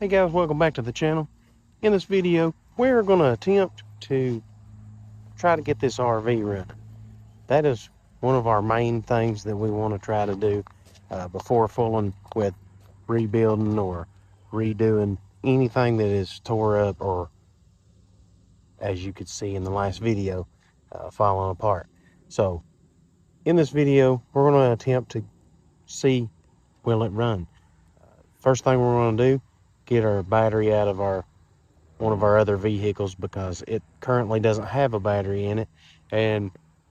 Hey guys, welcome back to the channel. In this video, we're going to attempt to try to get this RV running. That is one of our main things that we want to try to do before fooling with rebuilding or redoing anything that is tore up or, as you could see in the last video, falling apart. So in this video, we're going to attempt to see, will it run? First thing we're going to do, get our battery out of one of our other vehicles because it currently doesn't have a battery in it, and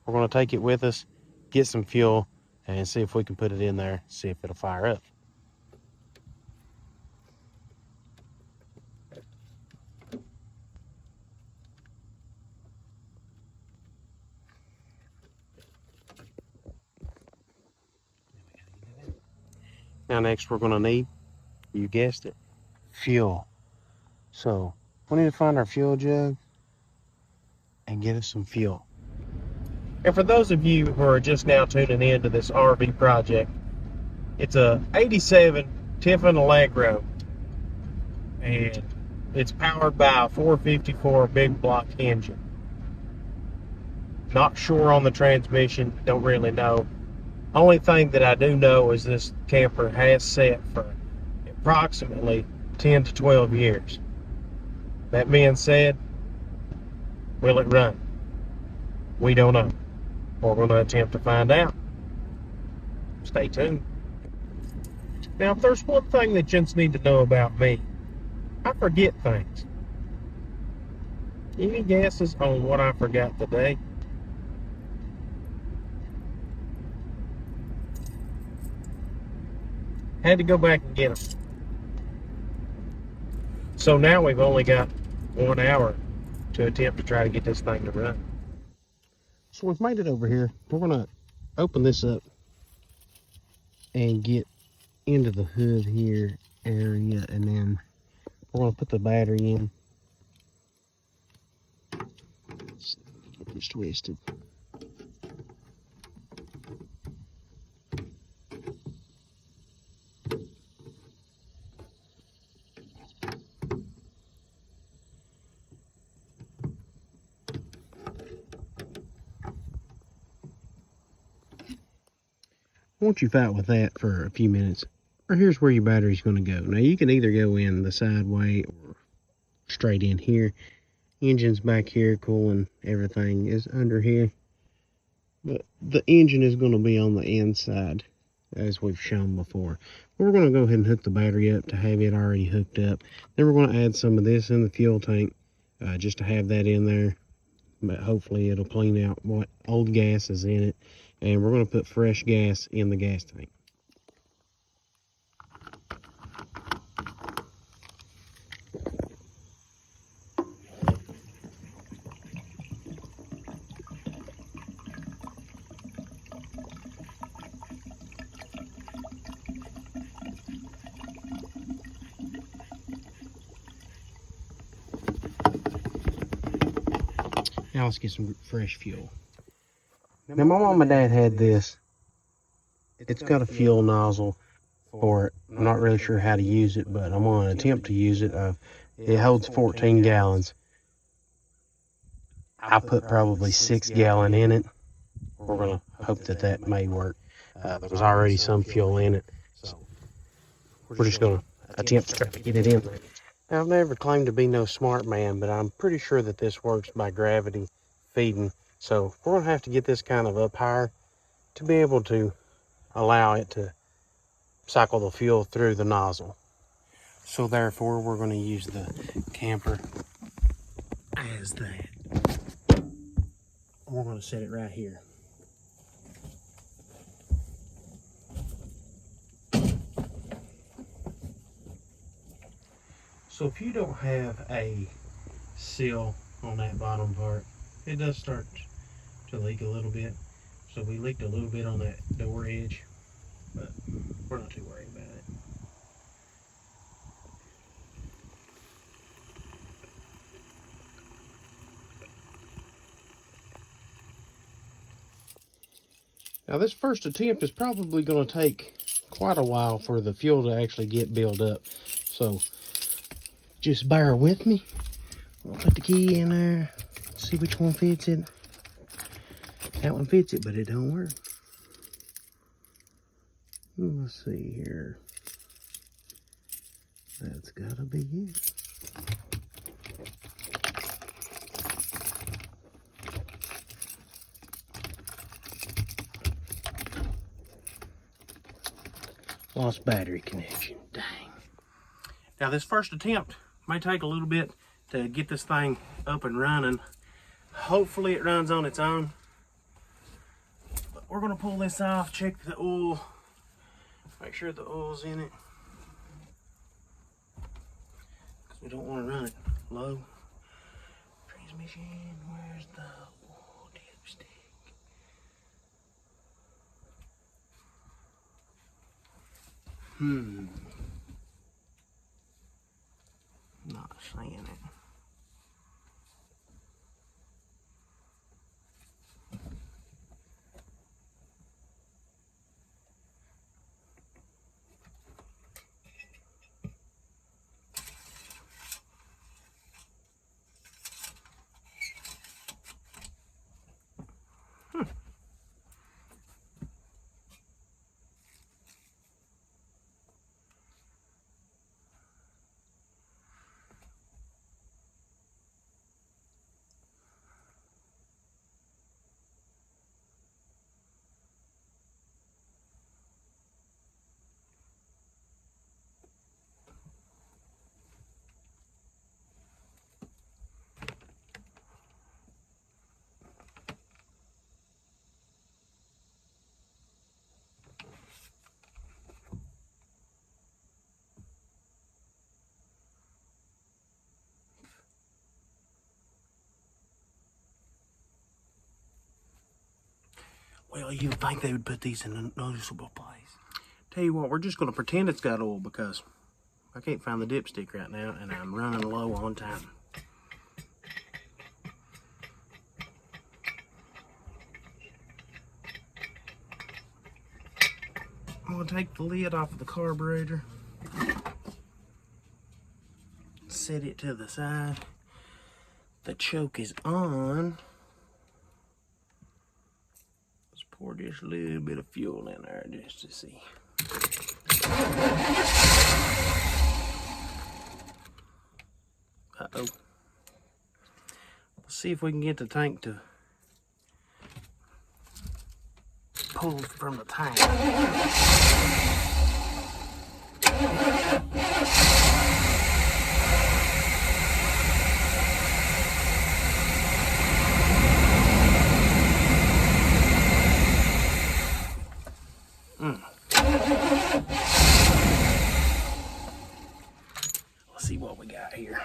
we're going to take it with us, get some fuel, and see if we can put it in there, see if it'll fire up. Now next we're going to need, you guessed it, fuel. So we need to find our fuel jug and get us some fuel. And for those of you who are just now tuning in to this RV project, it's a 87 Tiffin Allegro, and it's powered by a 454 big block engine. Not sure on the transmission, don't really know. Only thing that I do know is this camper has set for approximately 10 to 12 years. That being said, will it run? We don't know. We're going to attempt to find out. Stay tuned. Now, if there's one thing that you need to know about me, I forget things. Any guesses on what I forgot today? Had to go back and get them. So now we've only got 1 hour to attempt to try to get this thing to run. So we've made it over here. We're going to open this up and get into the hood here area, and then we're going to put the battery in. Let's get this twisted. Once you've out with that for a few minutes, or here's where your battery's going to go. Now you can either go in the side way or straight in here. Engine's back here, cooling everything is under here. But the engine is going to be on the inside, as we've shown before. We're going to go ahead and hook the battery up to have it already hooked up. Then we're going to add some of this in the fuel tank, just to have that in there. But hopefully it'll clean out what old gas is in it. And we're going to put fresh gas in the gas tank. Now let's get some fresh fuel. Now my mom and dad had this. It's got a fuel nozzle for it. I'm not really sure how to use it, but I'm going to attempt to use it. It holds 14 gallons. I put probably 6 gallon in it. We're going to hope that that may work. There was already some fuel in it, so we're just going to attempt to try to get it in. Now, I've never claimed to be no smart man, but I'm pretty sure that this works by gravity feeding. So we're going to have to get this kind of up higher to be able to allow it to cycle the fuel through the nozzle. So therefore, we're going to use the camper as that. We're going to set it right here. So if you don't have a seal on that bottom part, it does start to leak a little bit. So we leaked a little bit on that door edge, but we're not too worried about it. Now this first attempt is probably going to take quite a while for the fuel to actually get built up. So Just bear with me. I'll put the key in there, see which one fits it. That one fits it, but it don't work. Let's see here. That's gotta be it. Lost battery connection, dang. Now this first attempt may take a little bit to get this thing up and running. Hopefully it runs on its own. But we're gonna pull this off, check the oil, make sure the oil's in it. Because we don't want to run it low. Transmission, where's the oil dipstick? Not seeing it. Well, you'd think they would put these in a noticeable place. Tell you what, we're just going to pretend it's got oil because I can't find the dipstick right now and I'm running low on time. I'm going to take the lid off of the carburetor, set it to the side. The choke is on. Pour just a little bit of fuel in there just to see. Uh-oh. Let's see if we can get the tank to pull from the tank. Let's see what we got here.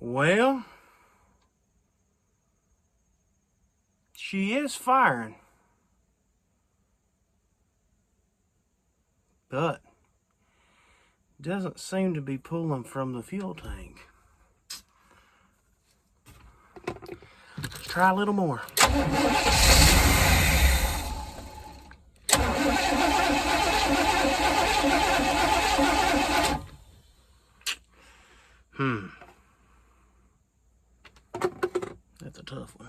Well, she is firing, but doesn't seem to be pulling from the fuel tank. Let's try a little more. That's a tough one.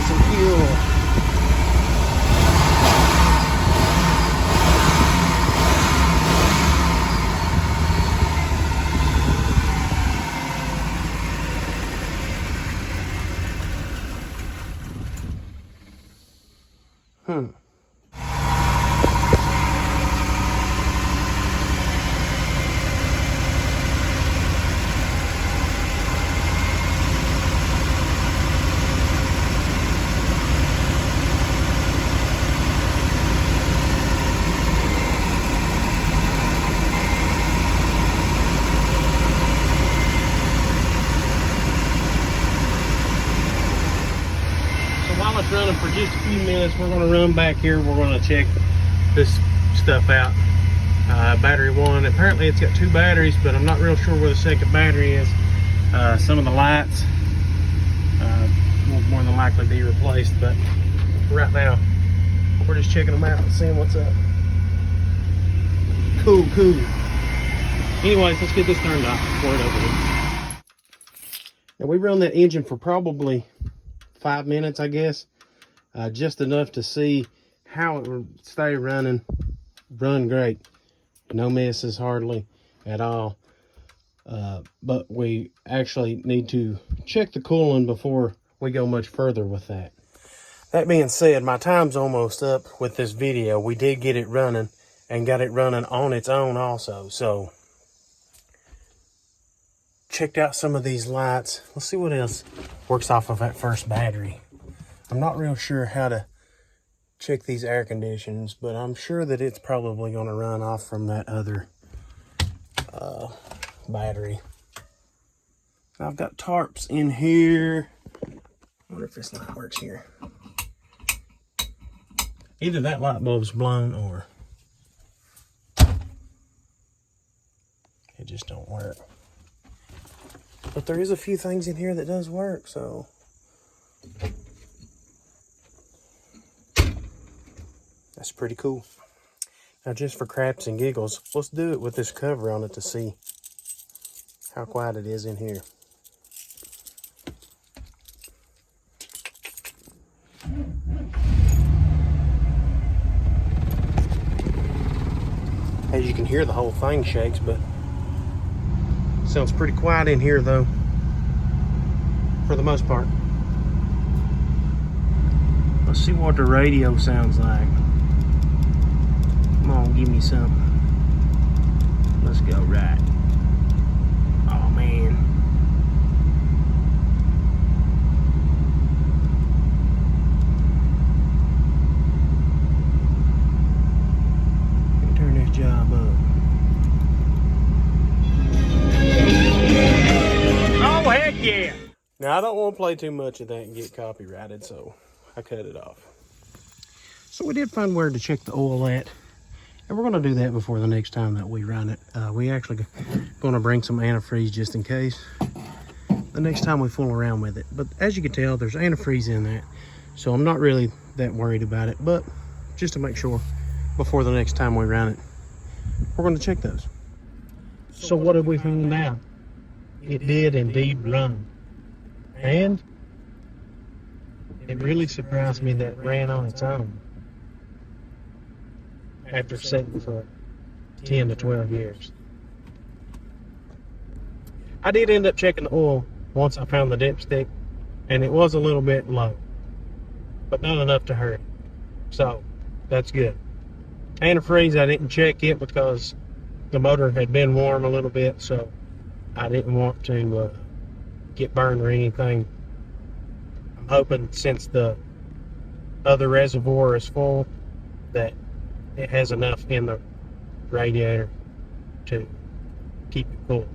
some fuel. While it's running for just a few minutes, we're going to run back here. We're going to check this stuff out. Battery one, apparently it's got 2 batteries, but I'm not real sure where the second battery is. Some of the lights will more than likely be replaced, but right now we're just checking them out and seeing what's up. Cool. Anyways, let's get this turned off before it opens. Now we run that engine for probably 5 minutes, I guess, just enough to see how it would stay running. Run great, no misses hardly at all, but we actually need to check the cooling before we go much further with that. That being said, my time's almost up with this video. We did get it running and got it running on its own also, so checked out some of these lights. Let's see what else works off of that first battery. I'm not real sure how to check these air conditions, but I'm sure that it's probably going to run off from that other battery. I've got tarps in here. I wonder if this light works here. Either that light bulb's blown or it just don't work. But there is a few things in here that does work, so that's pretty cool. Now, just for craps and giggles, let's do it with this cover on it to see how quiet it is in here. As you can hear, the whole thing shakes, but sounds pretty quiet in here though, for the most part. Let's see what the radio sounds like. Come on, give me something. Let's go right. Oh man. Let me turn this job up. Oh heck yeah! Now I don't want to play too much of that and get copyrighted, so I cut it off. So we did find where to check the oil at, and we're going to do that before the next time that we run it. We actually going to bring some antifreeze just in case the next time we fool around with it. But as you can tell, there's antifreeze in that, so I'm not really that worried about it. But just to make sure before the next time we run it, we're going to check those. So what did we find out? It did indeed run, and it really surprised me that it ran on its own after sitting for 10 to 12 years. I did end up checking the oil once I found the dipstick, and it was a little bit low, but not enough to hurt. So that's good. Antifreeze, I didn't check it because the motor had been warm a little bit, so I didn't want to get burned or anything. I'm hoping since the other reservoir is full that it has enough in the radiator to keep it cool.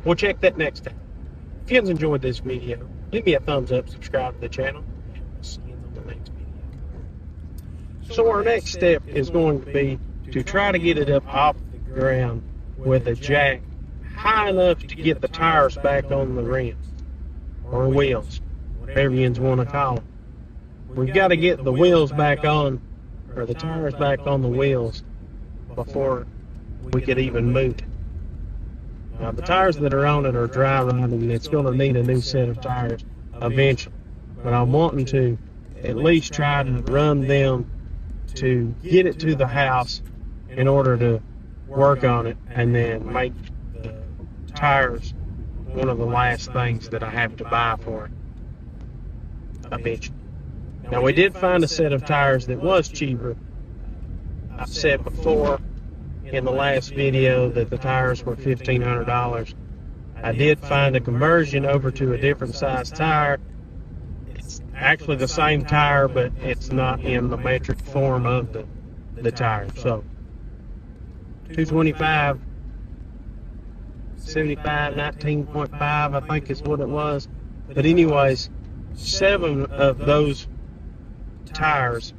We'll check that next time. If you guys enjoyed this video, leave me a thumbs up, subscribe to the channel, and we'll see you on the next video. So our next step is going to be to try to get it up off the ground with a jack high enough to get the tires back on the rims or wheels, whatever you want to call them. We've got to get the wheels back on, or the tires back on the wheels, before we could even move it. Now the tires that are on it are dry rotting, and it's going to need a new set of tires eventually. But I'm wanting to at least try to run them to get it to the house in order to work on it, and then make the tires one of the last things that I have to buy for it eventually. Now, we did find a set of tires that was cheaper. I've said before in the last video that the tires were $1,500. I did find a conversion over to a different size tire. It's actually the same tire, but it's not in the metric form of the tire. So 225, 75, 19.5, I think is what it was. But anyways, 7 of those tires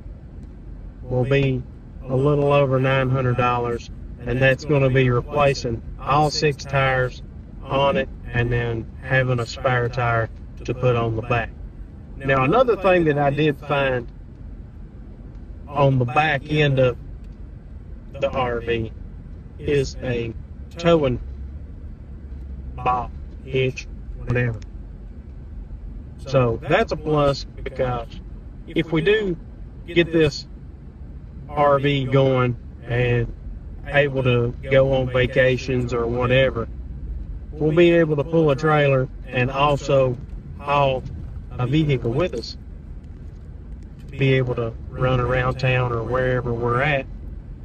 will be a little over $900, and that's going to be replacing all 6 tires on it and then having a spare tire to put on the back. Now, another thing that I did find on the back end of the RV is a towing bob, hitch, whatever. So that's a plus, because if we do get this RV going and able to go on vacations or whatever, we'll be able to pull a trailer and also haul a vehicle with us to be able to run around town or wherever we're at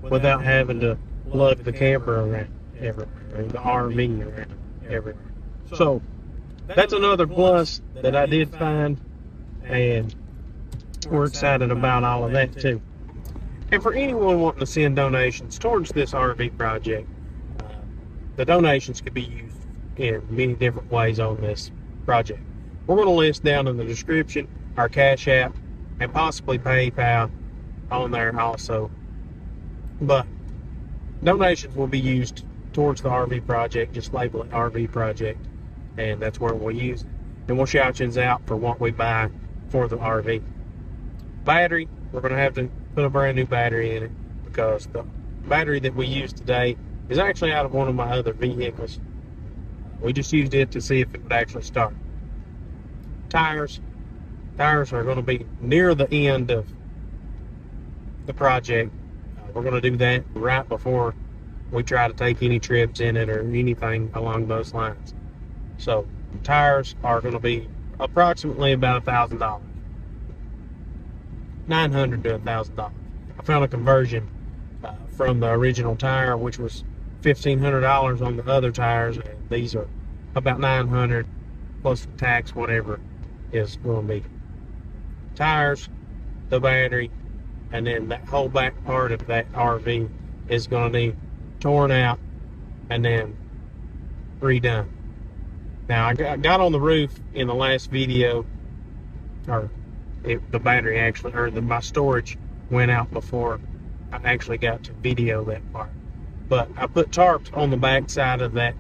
without having to lug the camper around everywhere, or the RV around everywhere. So that's another plus that I did find, and we're excited about all of that too. And for anyone wanting to send donations towards this RV project, the donations could be used in many different ways on this project. We're going to list down in the description our Cash App and possibly PayPal on there also. But donations will be used towards the RV project. Just label it RV project, and that's where we'll use it. And we'll shout you out for what we buy for the RV. Battery, we're going to have to put a brand new battery in it, because the battery that we use today is actually out of one of my other vehicles. We just used it to see if it would actually start. Tires are going to be near the end of the project. We're going to do that right before we try to take any trips in it or anything along those lines. So tires are going to be approximately about $1,000, $900 to $1,000. I found a conversion from the original tire, which was $1,500 on the other tires, and these are about $900 plus the tax, whatever is going to be. Tires, the battery, and then that whole back part of that RV is going to need torn out and then redone. Now, I got on the roof in the last video, the battery actually, or my storage went out before I actually got to video that part. But I put tarps on the back side of that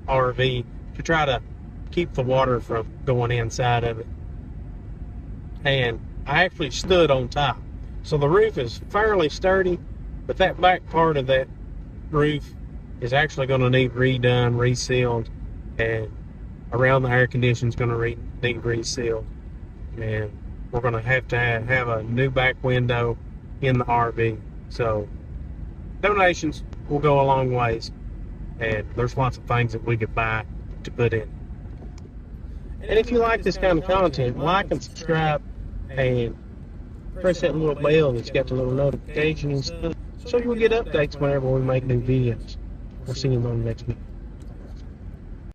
RV to try to keep the water from going inside of it. And I actually stood on top. So the roof is fairly sturdy, but that back part of that roof is actually going to need redone, resealed, and around the air conditioner is going to need resealed. And we're going to have a new back window in the RV. So donations will go a long ways, and there's lots of things that we could buy to put in. And if you like this kind of content, like and subscribe and press that little bell that's got the little notification and stuff, so you'll get updates whenever we make new videos. We'll see you on the next video.